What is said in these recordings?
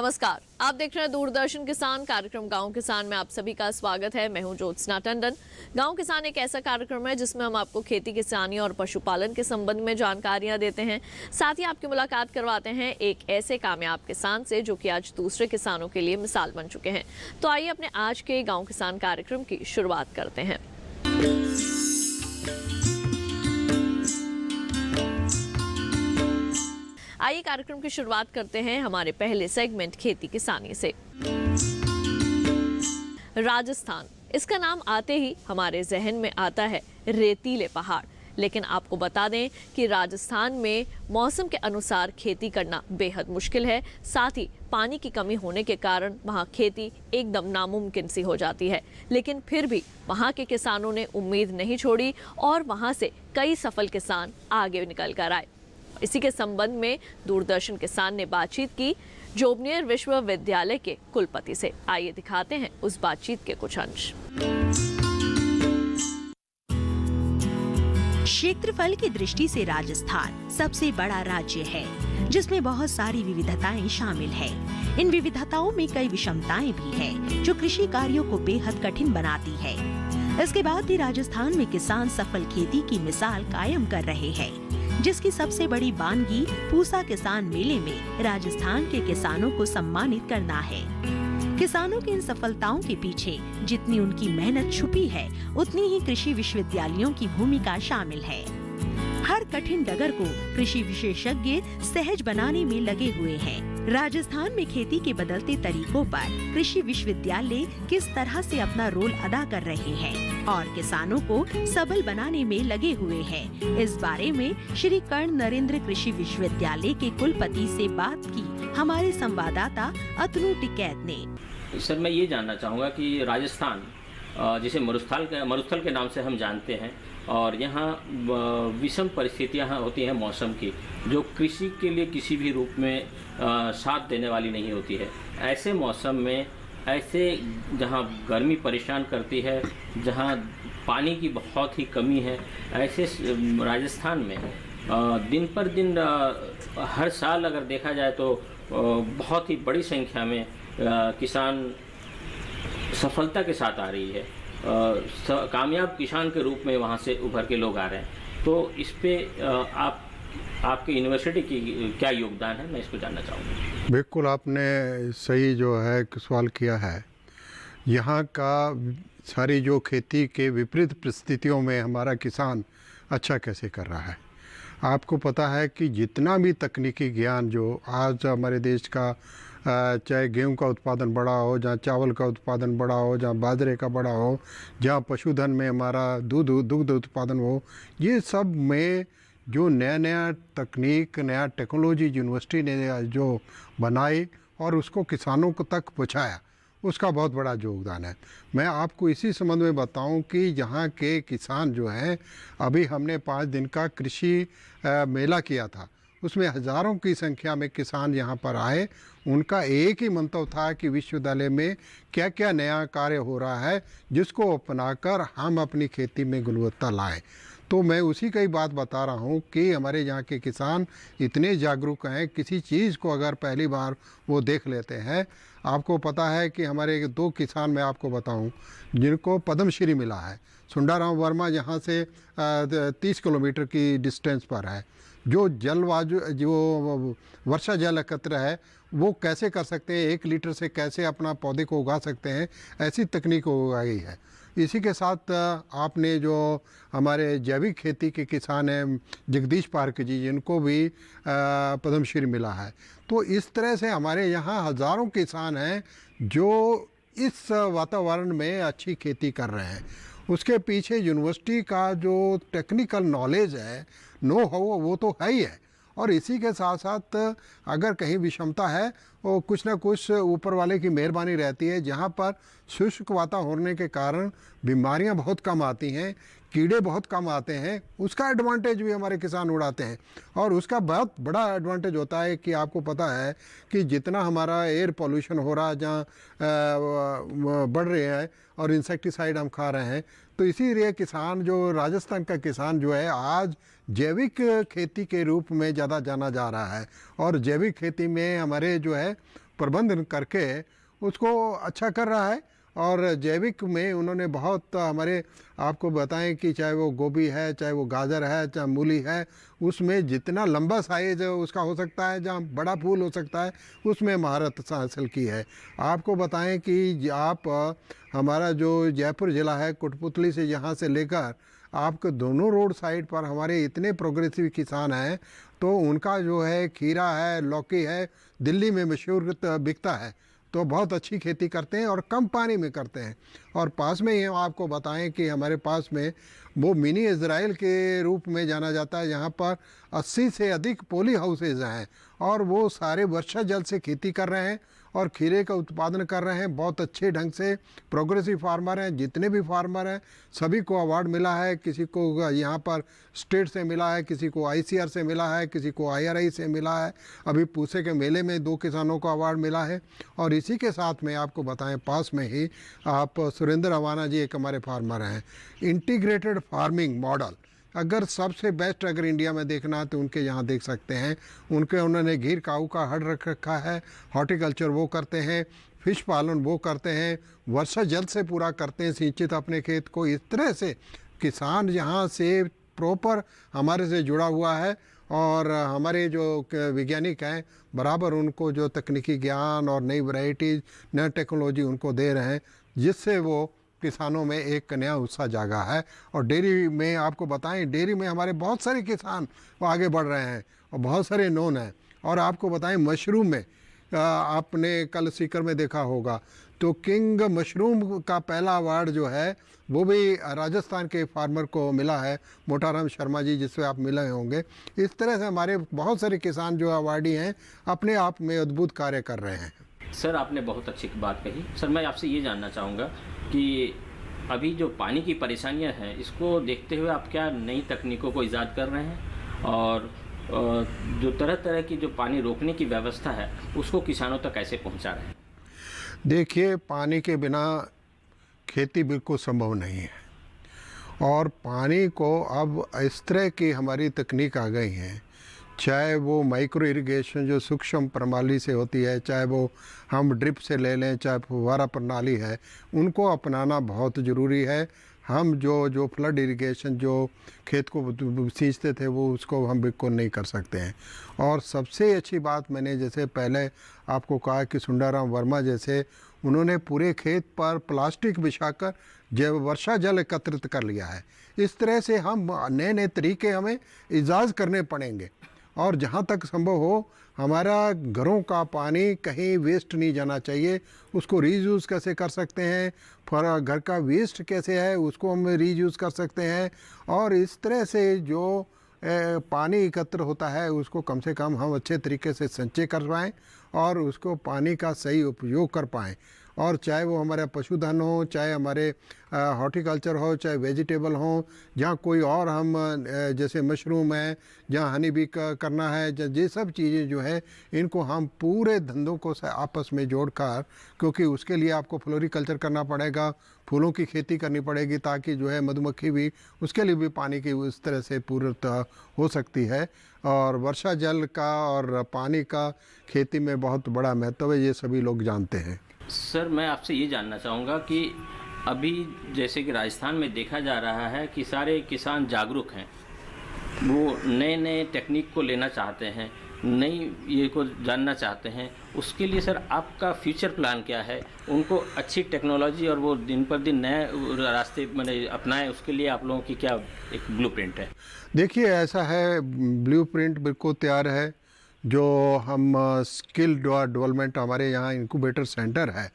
नमस्कार, आप देख रहे हैं दूरदर्शन किसान कार्यक्रम गांव किसान में आप सभी का स्वागत है। मैं हूं ज्योत्सना टंडन। गांव किसान एक ऐसा कार्यक्रम है जिसमें हम आपको खेती किसानी और पशुपालन के संबंध में जानकारियां देते हैं। साथ ही आपकी मुलाकात करवाते हैं एक ऐसे कामयाब किसान से जो कि आज दूसरे किसानों के लिए मिसाल बन चुके हैं। तो आइए अपने आज के गाँव किसान कार्यक्रम की शुरुआत करते हैं। आइए कार्यक्रम की शुरुआत करते हैं हमारे पहले सेगमेंट खेती किसानी से। राजस्थान, इसका नाम आते ही हमारे जहन में आता है रेतीले पहाड़। लेकिन आपको बता दें कि राजस्थान में मौसम के अनुसार खेती करना बेहद मुश्किल है। साथ ही पानी की कमी होने के कारण वहाँ खेती एकदम नामुमकिन सी हो जाती है। लेकिन फिर भी वहाँ के किसानों ने उम्मीद नहीं छोड़ी और वहाँ से कई सफल किसान आगे निकल कर आए। इसी के संबंध में दूरदर्शन किसान ने बातचीत की जोबनेर विश्वविद्यालय के कुलपति से। आइए दिखाते हैं उस बातचीत के कुछ अंश। क्षेत्रफल की दृष्टि से राजस्थान सबसे बड़ा राज्य है, जिसमें बहुत सारी विविधताएं शामिल है। इन विविधताओं में कई विषमताएं भी है जो कृषि कार्यों को बेहद कठिन बनाती है। इसके बाद भी राजस्थान में किसान सफल खेती की मिसाल कायम कर रहे हैं, जिसकी सबसे बड़ी वानगी पूसा किसान मेले में राजस्थान के किसानों को सम्मानित करना है। किसानों की इन सफलताओं के पीछे जितनी उनकी मेहनत छुपी है, उतनी ही कृषि विश्वविद्यालयों की भूमिका शामिल है। हर कठिन डगर को कृषि विशेषज्ञ सहज बनाने में लगे हुए हैं। राजस्थान में खेती के बदलते तरीकों पर कृषि विश्वविद्यालय किस तरह से अपना रोल अदा कर रहे हैं और किसानों को सबल बनाने में लगे हुए हैं, इस बारे में श्री कर्ण नरेंद्र कृषि विश्वविद्यालय के कुलपति से बात की हमारे संवाददाता अतनु टिकैत ने। सर, मैं ये जानना चाहूँगा कि राजस्थान जिसे मरुस्थल के नाम से हम जानते हैं और यहाँ विषम परिस्थितियाँ होती हैं मौसम की, जो कृषि के लिए किसी भी रूप में साथ देने वाली नहीं होती है। ऐसे मौसम में ऐसे जहाँ गर्मी परेशान करती है, जहाँ पानी की बहुत ही कमी है, ऐसे राजस्थान में दिन पर दिन हर साल अगर देखा जाए तो बहुत ही बड़ी संख्या में किसान सफलता के साथ आ रही है। कामयाब किसान के रूप में वहाँ से उभर के लोग आ रहे हैं। तो इस पे आपके यूनिवर्सिटी की क्या योगदान है, मैं इसको जानना चाहूँगा। बिल्कुल, आपने सही जो है सवाल किया है। यहाँ का सारी जो खेती के विपरीत परिस्थितियों में हमारा किसान अच्छा कैसे कर रहा है। आपको पता है कि जितना भी तकनीकी ज्ञान जो आज हमारे देश का, चाहे गेहूं का उत्पादन बड़ा हो, जहाँ चावल का उत्पादन बड़ा हो, जहाँ बाजरे का बड़ा हो, जहाँ पशुधन में हमारा दुग्ध उत्पादन हो, ये सब में जो नया तकनीक, नया टेक्नोलॉजी यूनिवर्सिटी ने जो बनाई और उसको किसानों को तक पहुँचाया, उसका बहुत बड़ा योगदान है। मैं आपको इसी संबंध में बताऊं कि यहाँ के किसान जो हैं, अभी हमने 5 दिन का कृषि मेला किया था, उसमें हज़ारों की संख्या में किसान यहाँ पर आए। उनका एक ही मंतव्य था कि विश्वविद्यालय में क्या क्या नया कार्य हो रहा है जिसको अपनाकर हम अपनी खेती में गुणवत्ता लाएं। तो मैं उसी का ही बात बता रहा हूँ कि हमारे यहाँ के किसान इतने जागरूक हैं, किसी चीज़ को अगर पहली बार वो देख लेते हैं। आपको पता है कि हमारे 2 किसान मैं आपको बताऊँ जिनको पद्मश्री मिला है। सुंडाराम वर्मा यहाँ से 30 किलोमीटर की डिस्टेंस पर है। जो जो वर्षा जल एकत्र है वो कैसे कर सकते हैं, 1 लीटर से कैसे अपना पौधे को उगा सकते हैं, ऐसी तकनीक उगाई है। इसी के साथ आपने जो हमारे जैविक खेती के किसान हैं जगदीश पार्क जी, जिनको भी पद्मश्री मिला है। तो इस तरह से हमारे यहाँ हज़ारों किसान हैं जो इस वातावरण में अच्छी खेती कर रहे हैं। उसके पीछे यूनिवर्सिटी का जो टेक्निकल नॉलेज है, नो हाउ, वो तो है ही है। और इसी के साथ साथ अगर कहीं विषमता है वो कुछ ना कुछ ऊपर वाले की मेहरबानी रहती है। जहाँ पर शुष्क वातावरण होने के कारण बीमारियां बहुत कम आती हैं, कीड़े बहुत कम आते हैं, उसका एडवांटेज भी हमारे किसान उड़ाते हैं। और उसका बहुत बड़ा एडवांटेज होता है कि आपको पता है कि जितना हमारा एयर पोल्यूशन हो रहा है, जहाँ बढ़ रहे हैं और इंसेक्टिसाइड हम खा रहे हैं, तो इसीलिए किसान जो राजस्थान का किसान जो है आज जैविक खेती के रूप में ज़्यादा जाना जा रहा है। और जैविक खेती में हमारे जो है प्रबंधन करके उसको अच्छा कर रहा है। और जैविक में उन्होंने बहुत हमारे आपको बताएं कि चाहे वो गोभी है, चाहे वो गाजर है, चाहे मूली है, उसमें जितना लंबा साइज उसका हो सकता है, जहाँ बड़ा फूल हो सकता है, उसमें महारत हासिल की है। आपको बताएं कि आप हमारा जो जयपुर ज़िला है, कठपुतली से यहाँ से लेकर आपके दोनों रोड साइड पर हमारे इतने प्रोग्रेसिव किसान हैं, तो उनका जो है खीरा है, लौकी है, दिल्ली में मशहूर बिकता है। तो बहुत अच्छी खेती करते हैं और कम पानी में करते हैं। और पास में ही हम आपको बताएं कि हमारे पास में वो मिनी इज़राइल के रूप में जाना जाता है, यहाँ पर 80 से अधिक पोली हाउसेज हैं और वो सारे वर्षा जल से खेती कर रहे हैं और खीरे का उत्पादन कर रहे हैं बहुत अच्छे ढंग से। प्रोग्रेसिव फार्मर हैं, जितने भी फार्मर हैं सभी को अवार्ड मिला है। किसी को यहाँ पर स्टेट से मिला है, किसी को ICR से मिला है, किसी को IRI से मिला है। अभी पूसे के मेले में 2 किसानों को अवार्ड मिला है। और इसी के साथ में आपको बताएं, पास में ही आप सुरेंद्र अवाना जी एक हमारे फार्मर हैं। इंटीग्रेटेड फार्मिंग मॉडल अगर सबसे बेस्ट अगर इंडिया में देखना तो उनके यहाँ देख सकते हैं। उन्होंने घीर काऊ का हड़ रख रखा है, हॉर्टिकल्चर वो करते हैं, फिश पालन वो करते हैं, वर्षा जल से पूरा करते हैं सिंचित अपने खेत को। इस तरह से किसान यहाँ से प्रॉपर हमारे से जुड़ा हुआ है और हमारे जो वैज्ञानिक हैं बराबर उनको जो तकनीकी ज्ञान और नई वैरायटीज़, नई टेक्नोलॉजी उनको दे रहे हैं, जिससे वो किसानों में एक नया उत्साह जागा है। और डेयरी में आपको बताएं, डेयरी में हमारे बहुत सारे किसान वो आगे बढ़ रहे हैं और बहुत सारे नोन हैं। और आपको बताएं मशरूम में आपने कल सीकर में देखा होगा तो किंग मशरूम का पहला अवार्ड जो है वो भी राजस्थान के फार्मर को मिला है, मोटाराम शर्मा जी, जिससे आप मिले होंगे। इस तरह से हमारे बहुत सारे किसान जो अवार्डी हैं अपने आप में अद्भुत कार्य कर रहे हैं। सर आपने बहुत अच्छी बात कही। सर मैं आपसे ये जानना चाहूँगा कि अभी जो पानी की परेशानियां हैं इसको देखते हुए आप क्या नई तकनीकों को ईजाद कर रहे हैं और जो तरह तरह की जो पानी रोकने की व्यवस्था है उसको किसानों तक कैसे पहुंचा रहे हैं? देखिए, पानी के बिना खेती बिल्कुल संभव नहीं है और पानी को अब इस तरह की हमारी तकनीक आ गई है, चाहे वो माइक्रो इरिगेशन जो सूक्ष्म प्रणाली से होती है, चाहे वो हम ड्रिप से ले लें, चाहे फुव्वारा प्रणाली है, उनको अपनाना बहुत ज़रूरी है। हम जो फ्लड इरिगेशन जो खेत को सींचते थे वो उसको हम बिल्कुल नहीं कर सकते हैं। और सबसे अच्छी बात मैंने जैसे पहले आपको कहा कि सुंदराराम वर्मा जैसे उन्होंने पूरे खेत पर प्लास्टिक बिछाकर जब वर्षा जल एकत्रित कर लिया है। इस तरह से हम नए नए तरीके हमें ईजाद करने पड़ेंगे और जहाँ तक संभव हो हमारा घरों का पानी कहीं वेस्ट नहीं जाना चाहिए। उसको रीयूज़ कैसे कर सकते हैं, घर का वेस्ट कैसे है उसको हम रीयूज़ कर सकते हैं। और इस तरह से जो पानी एकत्र होता है उसको कम से कम हम अच्छे तरीके से संचय कर पाएँ और उसको पानी का सही उपयोग कर पाएँ। और चाहे वो हमारा पशुधन हो, चाहे हमारे हॉर्टिकल्चर हो, चाहे वेजिटेबल हो, जहाँ कोई और हम जैसे मशरूम है, जहाँ हनी बी करना है, ये सब चीज़ें जो है इनको हम पूरे धंधों को आपस में जोड़कर, क्योंकि उसके लिए आपको फ्लोरिकल्चर करना पड़ेगा, फूलों की खेती करनी पड़ेगी ताकि जो है मधुमक्खी भी उसके लिए भी पानी की उस तरह से पूर्णता हो सकती है। और वर्षा जल का और पानी का खेती में बहुत बड़ा महत्व है, ये सभी लोग जानते हैं। सर मैं आपसे ये जानना चाहूँगा कि अभी जैसे कि राजस्थान में देखा जा रहा है कि सारे किसान जागरूक हैं, वो नए नए टेक्निक को लेना चाहते हैं, नई ये को जानना चाहते हैं। उसके लिए सर आपका फ्यूचर प्लान क्या है? उनको अच्छी टेक्नोलॉजी और वो दिन पर दिन नए रास्ते मैंने अपनाएं, उसके लिए आप लोगों की क्या एक ब्लूप्रिंट है? देखिए, ऐसा है, ब्लूप्रिंट बिल्कुल तैयार है। जो हम स्किल डेवलपमेंट हमारे यहाँ इंक्यूबेटर सेंटर है,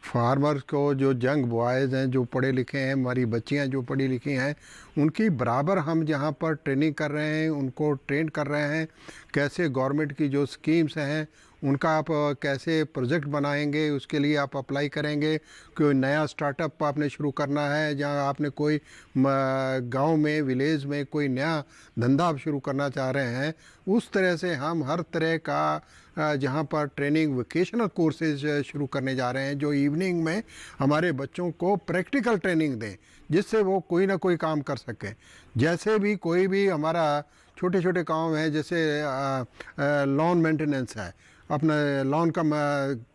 फार्मर्स को जो यंग बॉयज़ हैं जो पढ़े लिखे हैं, हमारी बच्चियाँ जो पढ़ी लिखी हैं, उनकी बराबर हम यहाँ पर ट्रेनिंग कर रहे हैं, उनको ट्रेन कर रहे हैं कैसे गवर्नमेंट की जो स्कीम्स हैं उनका आप कैसे प्रोजेक्ट बनाएंगे, उसके लिए आप अप्लाई करेंगे। कोई नया स्टार्टअप आपने शुरू करना है, जहाँ आपने कोई गांव में, विलेज में कोई नया धंधा आप शुरू करना चाह रहे हैं, उस तरह से हम हर तरह का जहाँ पर ट्रेनिंग वोकेशनल कोर्सेज शुरू करने जा रहे हैं, जो इवनिंग में हमारे बच्चों को प्रैक्टिकल ट्रेनिंग दें, जिससे वो कोई ना कोई काम कर सके। जैसे भी कोई भी हमारा छोटे छोटे काम हैं, जैसे लॉन मेंटेनेंस है, अपना लॉन का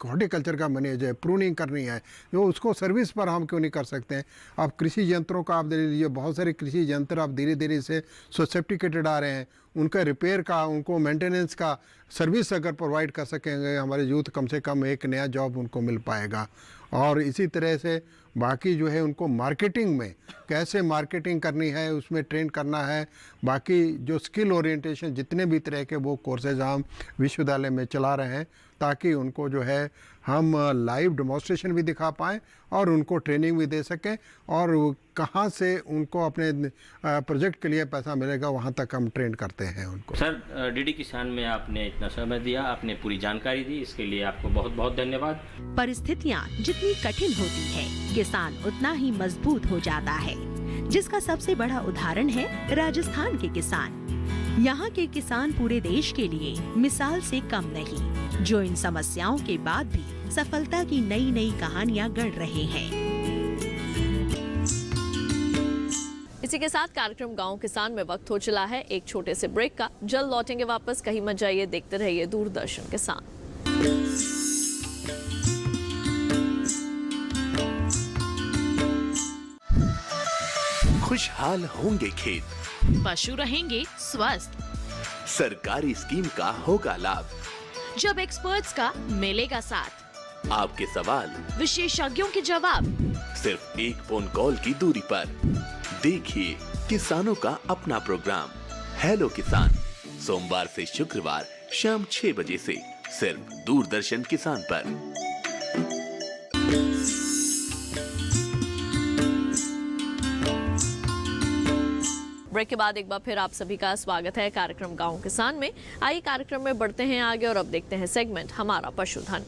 हॉर्टिकल्चर का मैनेज है, प्रूनिंग करनी है, जो उसको सर्विस पर हम क्यों नहीं कर सकते हैं। आप कृषि यंत्रों का आप दे लीजिए, बहुत सारे कृषि यंत्र आप धीरे धीरे से सोफिस्टिकेटेड आ रहे हैं, उनका रिपेयर का, उनको मेंटेनेंस का सर्विस अगर प्रोवाइड कर सकेंगे, हमारे यूथ कम से कम एक नया जॉब उनको मिल पाएगा। और इसी तरह से बाकी जो है उनको मार्केटिंग में कैसे मार्केटिंग करनी है, उसमें ट्रेन करना है। बाकी जो स्किल ओरिएंटेशन जितने भी तरह के वो कोर्सेज हम विश्वविद्यालय में चला रहे हैं, ताकि उनको जो है हम लाइव डेमोन्स्ट्रेशन भी दिखा पाएँ और उनको ट्रेनिंग भी दे सकें, और कहाँ से उनको अपने प्रोजेक्ट के लिए पैसा मिलेगा वहाँ तक हम ट्रेन करते हैं उनको। सर, डीडी किसान में आपने इतना समय दिया, आपने पूरी जानकारी दी, इसके लिए आपको बहुत बहुत धन्यवाद। परिस्थितियाँ जितनी कठिन होती है, किसान उतना ही मजबूत हो जाता है, जिसका सबसे बड़ा उदाहरण है राजस्थान के किसान। यहाँ के किसान पूरे देश के लिए मिसाल से कम नहीं, जो इन समस्याओं के बाद भी सफलता की नई नई कहानियाँ गढ़ रहे हैं। इसी के साथ कार्यक्रम गांव किसान में वक्त हो चला है एक छोटे से ब्रेक का। जल्द लौटेंगे वापस, कहीं मत जाइए, देखते रहिए दूरदर्शन किसान। खुशहाल होंगे खेत, पशु रहेंगे स्वस्थ, सरकारी स्कीम का होगा लाभ, जब एक्सपर्ट्स का मिलेगा साथ, आपके सवाल विशेषज्ञों के जवाब, सिर्फ एक फोन कॉल की दूरी पर। देखिए किसानों का अपना प्रोग्राम हेलो किसान, सोमवार से शुक्रवार शाम 6 बजे से सिर्फ दूरदर्शन किसान पर। ब्रेक के बाद एक बार फिर आप सभी का स्वागत है कार्यक्रम गांव किसान में। आइए कार्यक्रम में बढ़ते हैं आगे और अब देखते हैं सेगमेंट हमारा पशुधन।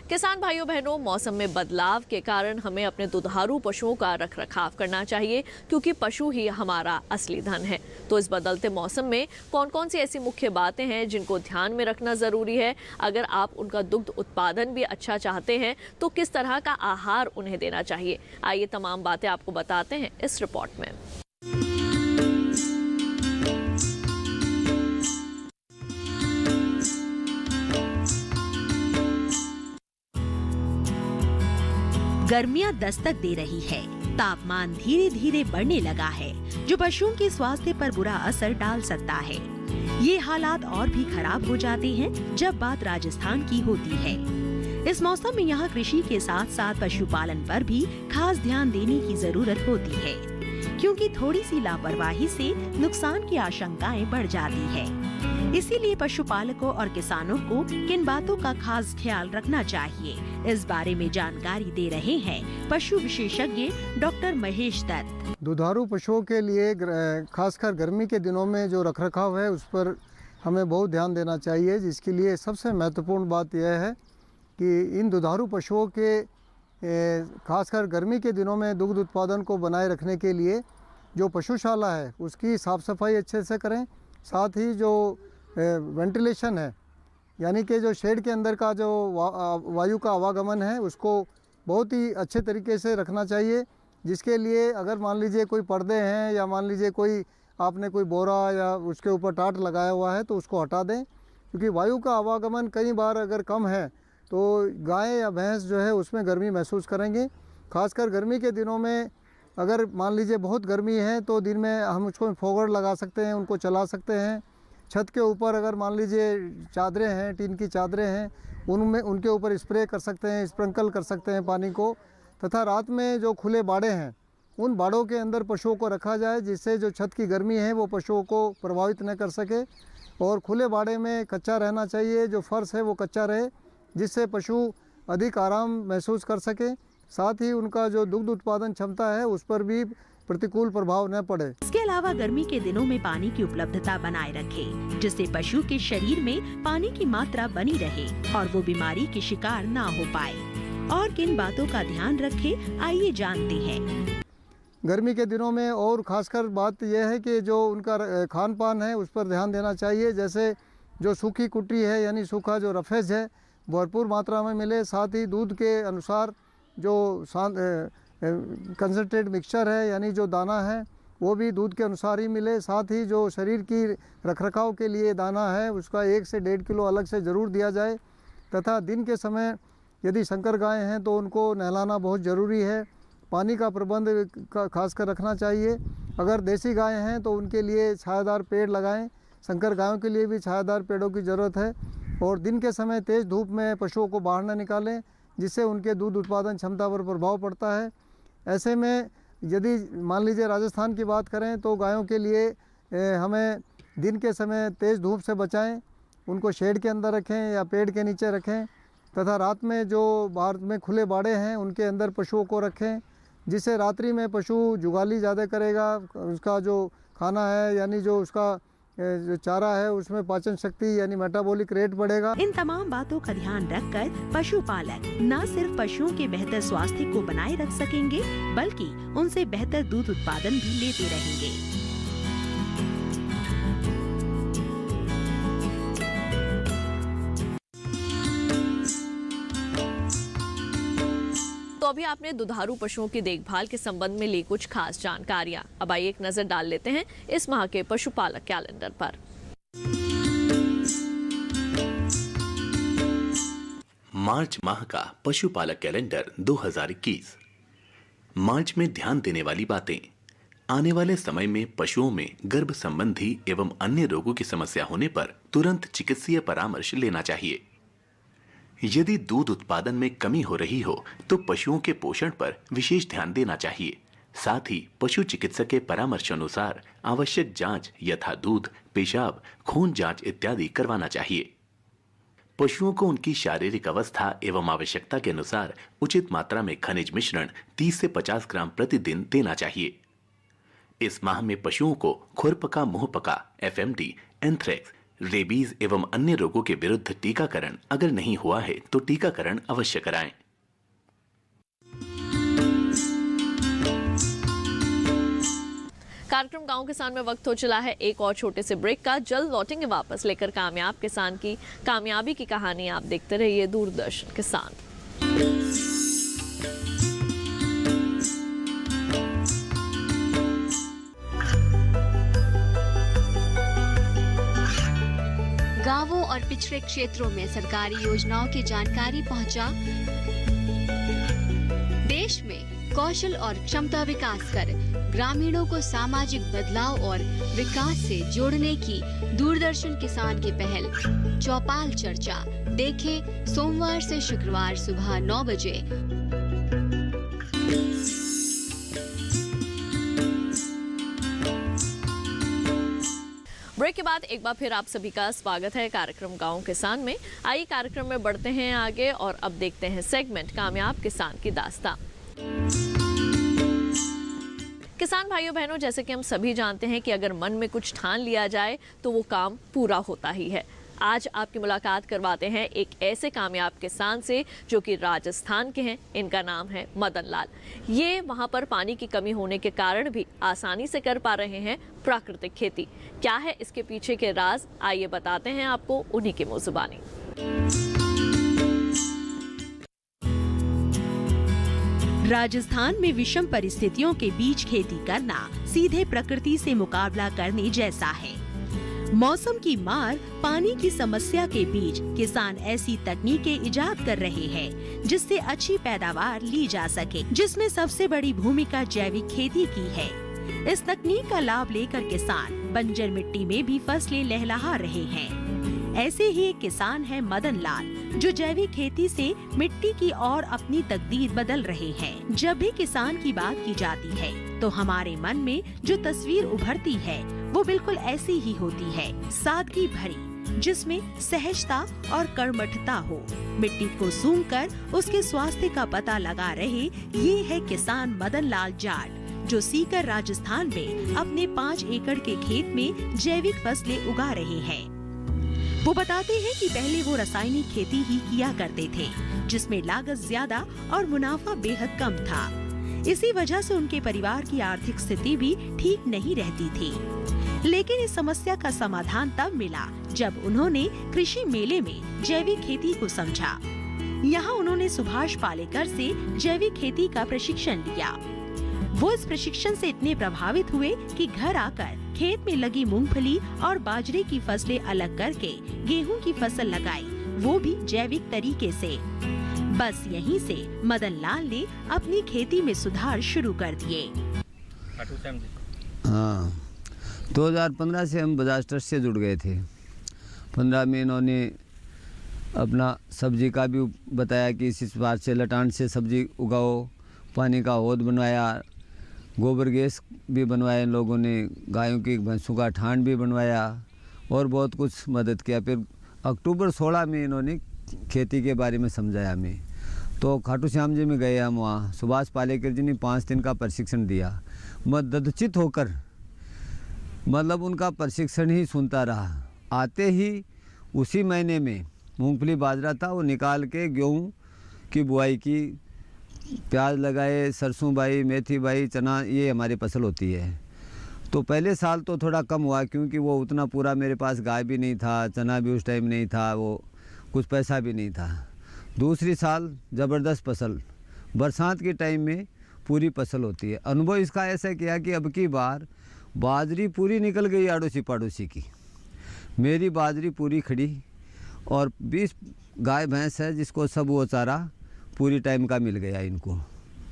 किसान भाइयों बहनों, मौसम में बदलाव के कारण हमें अपने दुधारू पशुओं का रखरखाव करना चाहिए, क्योंकि पशु ही हमारा असली धन है। तो इस बदलते मौसम में कौन कौन सी ऐसी मुख्य बातें हैं जिनको ध्यान में रखना ज़रूरी है? अगर आप उनका दुग्ध उत्पादन भी अच्छा चाहते हैं तो किस तरह का आहार उन्हें देना चाहिए? आइए तमाम बातें आपको बताते हैं इस रिपोर्ट में। गर्मियां दस्तक दे रही है, तापमान धीरे धीरे बढ़ने लगा है, जो पशुओं के स्वास्थ्य पर बुरा असर डाल सकता है। ये हालात और भी खराब हो जाते हैं जब बात राजस्थान की होती है। इस मौसम में यहाँ कृषि के साथ साथ पशुपालन पर भी खास ध्यान देने की जरूरत होती है, क्योंकि थोड़ी सी लापरवाही से नुकसान की आशंकाएं बढ़ जाती है। इसीलिए पशुपालकों और किसानों को किन बातों का खास ख्याल रखना चाहिए, इस बारे में जानकारी दे रहे हैं पशु विशेषज्ञ डॉक्टर महेश दत्त। दुधारू पशुओं के लिए खासकर गर्मी के दिनों में जो रखरखाव है उस पर हमें बहुत ध्यान देना चाहिए, जिसके लिए सबसे महत्वपूर्ण बात यह है कि इन दुधारू पशुओं के खासकर गर्मी के दिनों में दुग्ध उत्पादन को बनाए रखने के लिए जो पशुशाला है उसकी साफ़ सफाई अच्छे से करें। साथ ही जो वेंटिलेशन है, यानी कि जो शेड के अंदर का जो वायु का आवागमन है उसको बहुत ही अच्छे तरीके से रखना चाहिए, जिसके लिए अगर मान लीजिए कोई पर्दे हैं या मान लीजिए कोई आपने कोई बोरा या उसके ऊपर टाट लगाया हुआ है तो उसको हटा दें, क्योंकि वायु का आवागमन कई बार अगर कम है तो गाय या भैंस जो है उसमें गर्मी महसूस करेंगे। खासकर गर्मी के दिनों में अगर मान लीजिए बहुत गर्मी है तो दिन में हम उसको फोगड़ लगा सकते हैं, उनको चला सकते हैं। छत के ऊपर अगर मान लीजिए चादरें हैं, टीन की चादरें हैं, उनमें उनके ऊपर स्प्रे कर सकते हैं, स्प्रिंकल कर सकते हैं पानी को। तथा रात में जो खुले बाड़े हैं उन बाड़ों के अंदर पशुओं को रखा जाए, जिससे जो छत की गर्मी है वो पशुओं को प्रभावित न कर सके। और खुले बाड़े में कच्चा रहना चाहिए, जो फर्श है वो कच्चा रहे, जिससे पशु अधिक आराम महसूस कर सके। साथ ही उनका जो दुग्ध उत्पादन क्षमता है उस पर भी प्रतिकूल प्रभाव न पड़े। इसके अलावा गर्मी के दिनों में पानी की उपलब्धता बनाए रखें, जिससे पशु के शरीर में पानी की मात्रा बनी रहे और वो बीमारी के शिकार ना हो पाए। और किन बातों का ध्यान रखें, आइए जानते हैं। गर्मी के दिनों में और खासकर बात यह है कि जो उनका खान पान है उस पर ध्यान देना चाहिए। जैसे जो सूखी कुटी है यानी सूखा जो रफेज है भरपूर मात्रा में मिले। साथ ही दूध के अनुसार जो कंसनट्रेट मिक्सचर है यानी जो दाना है वो भी दूध के अनुसार ही मिले। साथ ही जो शरीर की रखरखाव के लिए दाना है उसका 1 से 1.5 किलो अलग से ज़रूर दिया जाए। तथा दिन के समय यदि संकर गायें हैं तो उनको नहलाना बहुत ज़रूरी है। पानी का प्रबंध खास कर रखना चाहिए। अगर देसी गायें हैं तो उनके लिए छायादार पेड़ लगाएं। संकर गायों के लिए भी छायादार पेड़ों की ज़रूरत है। और दिन के समय तेज़ धूप में पशुओं को बाहर न निकालें, जिससे उनके दूध उत्पादन क्षमता पर प्रभाव पड़ता है। ऐसे में यदि मान लीजिए राजस्थान की बात करें तो गायों के लिए हमें दिन के समय तेज़ धूप से बचाएं, उनको शेड के अंदर रखें या पेड़ के नीचे रखें। तथा रात में जो बाहर में खुले बाड़े हैं उनके अंदर पशुओं को रखें, जिससे रात्रि में पशु जुगाली ज़्यादा करेगा। उसका जो खाना है यानी जो उसका जो चारा है उसमें पाचन शक्ति यानी मेटाबॉलिक रेट बढ़ेगा। इन तमाम बातों का ध्यान रखकर पशुपालक न सिर्फ पशुओं के बेहतर स्वास्थ्य को बनाए रख सकेंगे बल्कि उनसे बेहतर दूध उत्पादन भी लेते रहेंगे। तो अभी आपने दुधारू पशुओं की देखभाल के संबंध में ली कुछ खास जानकारियां। अब आइए एक नजर डाल लेते हैं इस माह के पशुपालक कैलेंडर पर। मार्च माह का पशुपालक कैलेंडर 2021। मार्च में ध्यान देने वाली बातें। आने वाले समय में पशुओं में गर्भ संबंधी एवं अन्य रोगों की समस्या होने पर तुरंत चिकित्सीय परामर्श लेना चाहिए। यदि दूध उत्पादन में कमी हो रही हो तो पशुओं के पोषण पर विशेष ध्यान देना चाहिए। साथ ही पशु चिकित्सक के परामर्श अनुसार आवश्यक जांच यथा दूध, पेशाब, खून जांच इत्यादि करवाना चाहिए। पशुओं को उनकी शारीरिक अवस्था एवं आवश्यकता के अनुसार उचित मात्रा में खनिज मिश्रण 30 से 50 ग्राम प्रतिदिन देना चाहिए। इस माह में पशुओं को खुरपका, मुंहपका, FMD, एंथ्रेक्स, रेबीज एवं अन्य रोगों के विरुद्ध टीकाकरण अगर नहीं हुआ है तो टीकाकरण अवश्य कराएं। कार्यक्रम गांव किसान में वक्त हो चला है एक और छोटे से ब्रेक का। जल्द लौटेंगे वापस लेकर कामयाब किसान की कामयाबी की कहानी। आप देखते रहिए दूरदर्शन किसान। गांवों और पिछड़े क्षेत्रों में सरकारी योजनाओं की जानकारी पहुंचा। देश में कौशल और क्षमता विकास कर ग्रामीणों को सामाजिक बदलाव और विकास से जोड़ने की दूरदर्शन किसान की पहल चौपाल चर्चा देखें सोमवार से शुक्रवार सुबह 9 बजे। ब्रेक के बाद एक बार फिर आप सभी का स्वागत है कार्यक्रम गांव किसान में। आइए कार्यक्रम में बढ़ते हैं आगे और अब देखते हैं सेगमेंट कामयाब किसान की दास्तां। किसान भाइयों बहनों, जैसे कि हम सभी जानते हैं कि अगर मन में कुछ ठान लिया जाए तो वो काम पूरा होता ही है। आज आपकी मुलाकात करवाते हैं एक ऐसे कामयाब किसान से जो कि राजस्थान के हैं। इनका नाम है मदन लाल। ये वहाँ पर पानी की कमी होने के कारण भी आसानी से कर पा रहे हैं प्राकृतिक खेती। क्या है इसके पीछे के राज, आइए बताते हैं आपको उन्हीं की मुंह-ज़ुबानी। राजस्थान में विषम परिस्थितियों के बीच खेती करना सीधे प्रकृति से मुकाबला करने जैसा है। मौसम की मार, पानी की समस्या के बीच किसान ऐसी तकनीकें इजाद कर रहे हैं जिससे अच्छी पैदावार ली जा सके, जिसमें सबसे बड़ी भूमिका जैविक खेती की है। इस तकनीक का लाभ लेकर किसान बंजर मिट्टी में भी फसलें लहलहा रहे हैं। ऐसे ही एक किसान है मदन लाल, जो जैविक खेती से मिट्टी की और अपनी तकदीर बदल रहे हैं। जब भी किसान की बात की जाती है तो हमारे मन में जो तस्वीर उभरती है वो बिल्कुल ऐसी ही होती है, सादगी भरी, जिसमें सहजता और कर्मठता हो। मिट्टी को सूंघकर उसके स्वास्थ्य का पता लगा रहे ये है किसान मदन लाल जाट, जो सीकर राजस्थान में अपने 5 एकड़ के खेत में जैविक फसलें उगा रहे हैं। वो बताते हैं कि पहले वो रासायनिक खेती ही किया करते थे, जिसमें लागत ज्यादा और मुनाफा बेहद कम था। इसी वजह से उनके परिवार की आर्थिक स्थिति भी ठीक नहीं रहती थी। लेकिन इस समस्या का समाधान तब मिला जब उन्होंने कृषि मेले में जैविक खेती को समझा। यहाँ उन्होंने सुभाष पालेकर से जैविक खेती का प्रशिक्षण लिया। वो इस प्रशिक्षण से इतने प्रभावित हुए कि घर आकर खेत में लगी मूंगफली और बाजरे की फसलें अलग करके गेहूं की फसल लगाई, वो भी जैविक तरीके से। बस यहीं से मदन लाल ने अपनी खेती में सुधार शुरू कर दिए। हाँ, 2015 से हम बजाज ट्रस्ट से जुड़ गए थे। 15 में इन्होंने अपना सब्जी का भी बताया कि इस बार से लटान से सब्जी उगाओ, पानी का हौद बनवाया, गोबर गैस भी बनवाया इन लोगों ने, गायों की भैंसों का ठांड भी बनवाया और बहुत कुछ मदद किया। फिर अक्टूबर 16 में इन्होंने खेती के बारे में समझाया हमें। तो खाटू श्याम जी में गए हम, वहाँ सुभाष पालेकर जी ने 5 दिन का प्रशिक्षण दिया। मैं ददचित होकर मतलब उनका प्रशिक्षण ही सुनता रहा। आते ही उसी महीने में मूंगफली बाजरा था, वो निकाल के गेहूँ की बुआई की, प्याज लगाए, सरसों बाई, मेथी बाई, चना, ये हमारी फसल होती है। तो पहले साल तो थोड़ा कम हुआ क्योंकि वो उतना पूरा मेरे पास गाय भी नहीं था, चना भी उस टाइम नहीं था, वो कुछ पैसा भी नहीं था। दूसरी साल ज़बरदस्त फसल, बरसात के टाइम में पूरी फसल होती है। अनुभव इसका ऐसा किया कि अब की बार बाजरी पूरी निकल गई आड़ोसी पड़ोसी की, मेरी बाजरी पूरी खड़ी और 20 गाय भैंस है जिसको सब वो चारा पूरी टाइम का मिल गया इनको।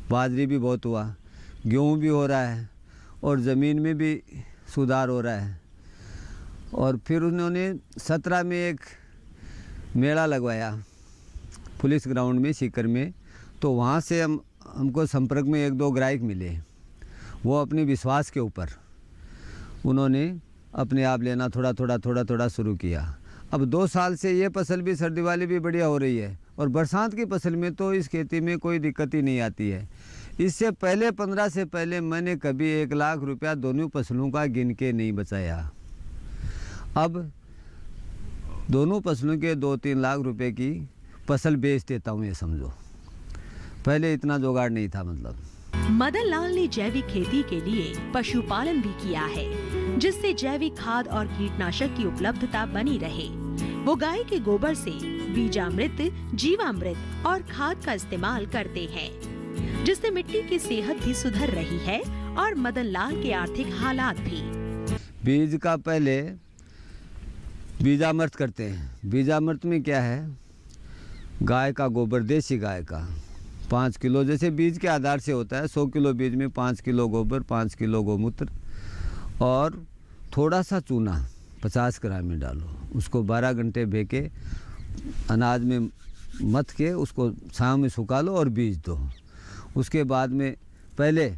बाजरी भी बहुत हुआ, गेहूँ भी हो रहा है और ज़मीन में भी सुधार हो रहा है। और फिर उन्होंने 17 में एक मेला लगवाया पुलिस ग्राउंड में सीकर में। तो वहाँ से हमको संपर्क में 1-2 ग्राहक मिले। वो अपने विश्वास के ऊपर उन्होंने अपने आप लेना थोड़ा शुरू किया। अब 2 साल से ये फसल भी सर्दी वाली भी बढ़िया हो रही है और बरसात की फसल में तो इस खेती में कोई दिक्कत ही नहीं आती है। इससे पहले 15 से पहले मैंने कभी 1 लाख रुपया दोनों फसलों का गिन के नहीं बचाया। अब दोनों फसलों के 2-3 लाख रुपए की फसल बेच देता हूँ, ये समझो। पहले इतना जुगाड़ नहीं था। मतलब मदन लाल ने जैविक खेती के लिए पशुपालन भी किया है, जिससे जैविक खाद और कीटनाशक की उपलब्धता बनी रहे। वो गाय के गोबर से बीजामृत, जीवामृत और खाद का इस्तेमाल करते हैं, जिससे मिट्टी की सेहत भी सुधर रही है और मदन लाल के आर्थिक हालात भी। बीज का पहले बीजामृत करते हैं। बीजामृत में क्या है, गाय का गोबर, देसी गाय का 5 किलो, जैसे बीज के आधार से होता है। 100 किलो बीज में 5 किलो गोबर, 5 किलो गौमूत्र और थोड़ा सा चूना 50 ग्राम में डालो। उसको 12 घंटे भेके अनाज में मथ के उसको छाँव में सुखा लो और बीज दो। उसके बाद में पहले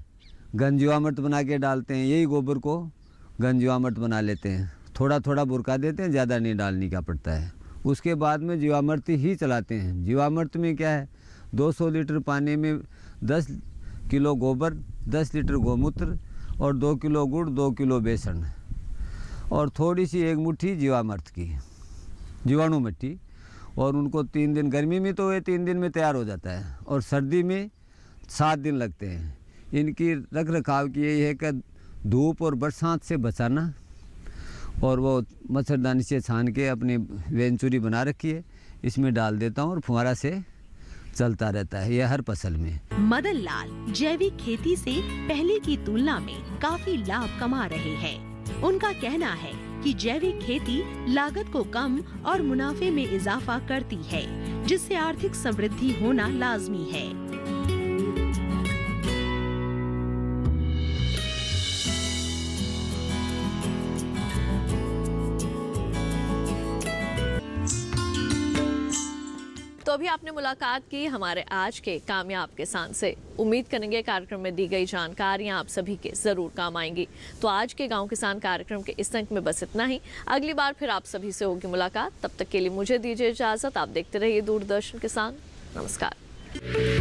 गंजीवामृत बना के डालते हैं। यही गोबर को गंजीवामृत बना लेते हैं, थोड़ा बुरका देते हैं, ज़्यादा नहीं डालने का पड़ता है। उसके बाद में जीवामृत ही चलाते हैं। जीवामृत में क्या है, 200 लीटर पानी में 10 किलो गोबर, 10 लीटर गौमूत्र और 2 किलो गुड़, 2 किलो बेसन और थोड़ी सी 1 मुट्ठी जीवामृत की जीवाणु मिट्टी। और उनको 3 दिन, गर्मी में तो ये 3 दिन में तैयार हो जाता है और सर्दी में 7 दिन लगते हैं। इनकी रख रखाव की यही है कि धूप और बरसात से बचाना और वो मच्छरदानी से छान के अपनी वेंचुरी बना रखी है, इसमें डाल देता हूँ और फुहारा से चलता रहता है ये हर फसल में। मदन लाल जैविक खेती से पहले की तुलना में काफी लाभ कमा रहे हैं। उनका कहना है कि जैविक खेती लागत को कम और मुनाफे में इजाफा करती है, जिससे आर्थिक समृद्धि होना लाजमी है। तो अभी आपने मुलाकात की हमारे आज के कामयाब किसान से। उम्मीद करेंगे कार्यक्रम में दी गई जानकारियां आप सभी के जरूर काम आएंगी। तो आज के गांव किसान कार्यक्रम के इस अंक में बस इतना ही। अगली बार फिर आप सभी से होगी मुलाकात। तब तक के लिए मुझे दीजिए इजाजत। आप देखते रहिए दूरदर्शन किसान। नमस्कार।